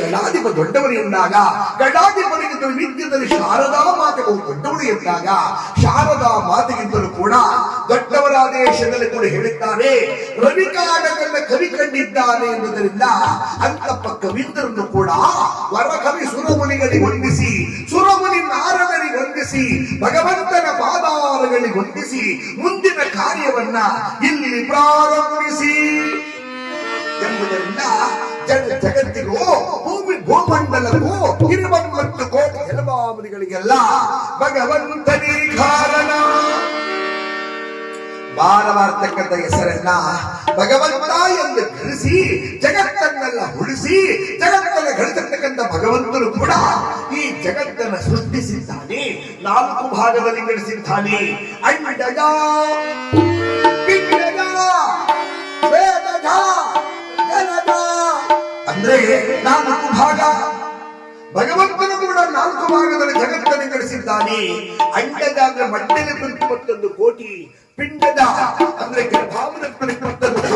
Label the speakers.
Speaker 1: ಗಣಾಧಿಪ ದೊಡ್ಡವರು ಎಂದಾಗ ಗಣಾಧಿಪನಿಗಿಂತಲೂ ನಿತ್ಯದಲ್ಲಿ ಶಾರದಾ ಮಾತೆಗೂ ದೊಡ್ಡವರು ಎಂದಾಗ ಶಾರದಾ ಮಾತೆಗಿಂತಲೂ ಕೂಡ ದೊಡ್ಡವರ ಆದೇಶದಲ್ಲಿ ಕೂಡ ಹೇಳುತ್ತಾರೆ. ರವಿಕಾಡಗನ್ನ ಕವಿ ಕಂಡಿದ್ದಾನೆ ಎನ್ನುವುದರಿಂದ ಅಂತಪ್ಪ ಕವೀಂದ್ರನ್ನು ಕೂಡ ವರಕವಿ ಸುರಮುನಿಗಳಿಗೆ ವಂದಿಸಿ, ಸುರಮುನಿ ನಾರದರಿಗೆ ವಂದಿಸಿ, ಭಗವಂತನ ಪಾದಾರಗಳಿಗೆ ವಂದಿಸಿ ಮುಂದಿನ ಕಾರ್ಯವನ್ನ ಇಲ್ಲಿ ಪ್ರಾರಂಭಿಸಿ ಎಂಬುದರಿಂದ ಜಗತ್ತಿಗೂ ಭೂಮಿ ಭೂಮಂಡಲಕ್ಕೂ ಇರುವ ಮತ್ತು ಕೋಟಿ ಹೆಲಮಾಮುನಿಗಳಿಗೆಲ್ಲ ಭಗವಂತನೇ ಕಾರಣ. ಬಾರವಾರ್ತಕ್ಕಂಥ ಹೆಸರನ್ನ ಭಗವಂತ ಎಂದು ಗಳಿಸಿ ಜಗತ್ತನ್ನೆಲ್ಲ ಉಳಿಸಿ ಜಗತ್ತನ್ನು ಗಳಿಸತಕ್ಕಂಥ ಭಗವಂತನು ಕೂಡ ಈ ಜಗತ್ತನ್ನು ಸೃಷ್ಟಿಸಿದ್ದಾನೆ, 4 ಭಾಗದಲ್ಲಿ ಗಳಿಸಿದ್ದಾನೆ. ಅಂಡಜ, ಪಿಂಡಜ, ವೇದಜ, ಜಲಜ ಅಂದ್ರೆ 4 ಭಾಗ. ಭಗವಂತನು ಕೂಡ 4 ಭಾಗದಲ್ಲಿ ಜಗತ್ತನ್ನು ಗಳಿಸಿದ್ದಾನೆ. ಅಂಡಜ ಅಂದ್ರೆ ಮಟ್ಟದಲ್ಲಿ 21 ಕೋಟಿ, ಪಿಂಡದ ಅಂದ್ರೆ ಗರ್ಭಾವನದಲ್ಲಿ 21